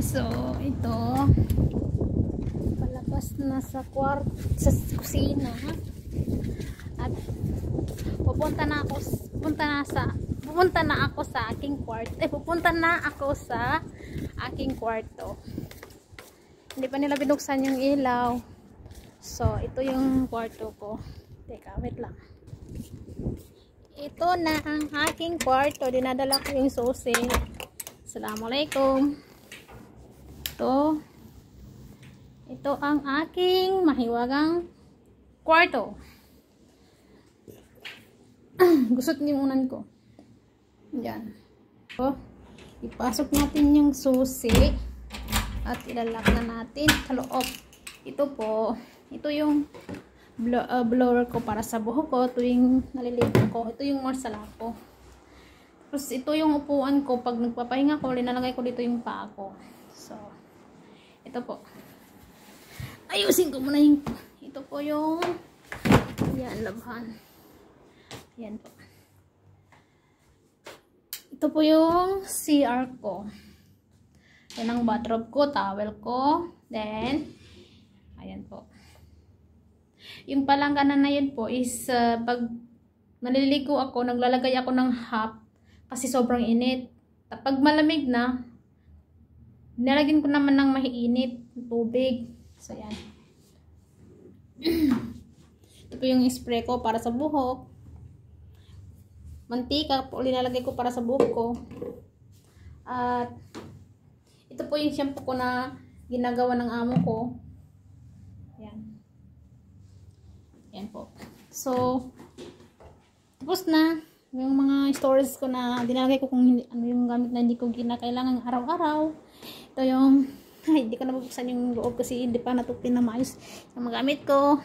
So, ito palabas na sa kusina at pupunta na ako sa aking kwarto. Hindi pa nila binuksan yung ilaw. So, ito yung kwarto ko. Teka, wait lang. Ito na ang aking kwarto. Dinadala ko yung susi. Assalamualaikum. Ito ang aking mahiwagang kwarto. Gusot yung unan ko. Yan. So, ipasok natin yung susi at ilalak na natin sa loob. Ito yung blower ko para sa buhok ko tuwing naliligo ko. Ito yung marsala ko. Tapos ito yung upuan ko pag nagpapahinga ko, linalagay ko dito yung paa ko. So, ito po. Ayusin ko muna yung ito po yung yan, labhan. Yan po. Ito po yung CR ko. Yan ang bathrobe ko, towel ko. Then, ayan po. Yung palangganan na yun po is pag naliligo ako, naglalagay ako ng half kasi sobrang init. Pag malamig na, nilagyan ko naman ng mahiinit tubig. So, yan. Ito po yung spray ko para sa buhok. Mantika po, linalagay ko para sa buhok ko. At, ito po yung shampoo ko na ginagawa ng amo ko. Yan. Yan po. So, tapos na yung mga storage ko na dinalagay ko kung ano yung gamit na hindi ko kinakailangan araw-araw. Ito yung hindi ko nabubuksan yung loob kasi hindi pa natuklin na maayos yung mga gamit ko.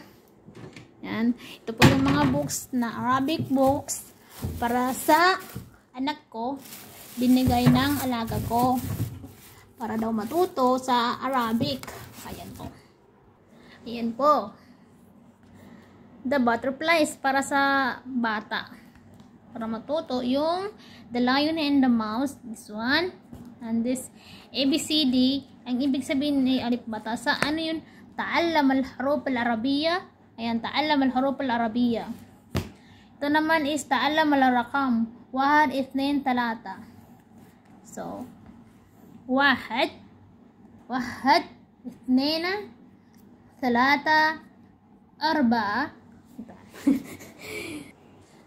Yan. Ito po yung mga books na Arabic books para sa anak ko. Binigay ng alaga ko para daw matuto sa Arabic. Ayan po. Ayan po. The Butterflies para sa bata. Para matuto yung The Lion and the Mouse. This one. And this ABCD. Ang ibig sabihin ni alif bata sa ano yun? Ta'allam al-huruf al-arabiyya. Ayan, ta'allam al-huruf al-arabiyya. Ito naman is ta'allam al-rakam. Wahad, ithnain, talata. So, wahad, ithnain, talata, arba'a.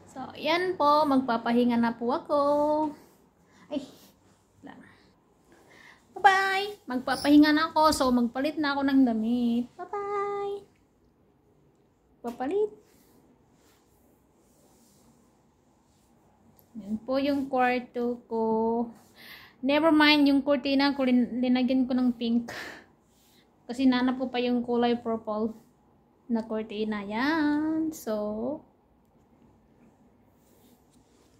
So, yan po. Magpapahinga na po ako. Ay, bye-bye! Magpapahinga na ako. So, magpalit na ako ng damit. Bye-bye! Papalit. Yan po yung kwarto ko. Never mind yung kurtina ko. Linagyan ko ng pink. Kasi nanap ko pa yung kulay purple na kurtina. Yan. So,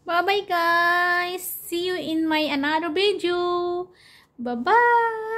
bye-bye guys! See you in my another video! Bye-bye!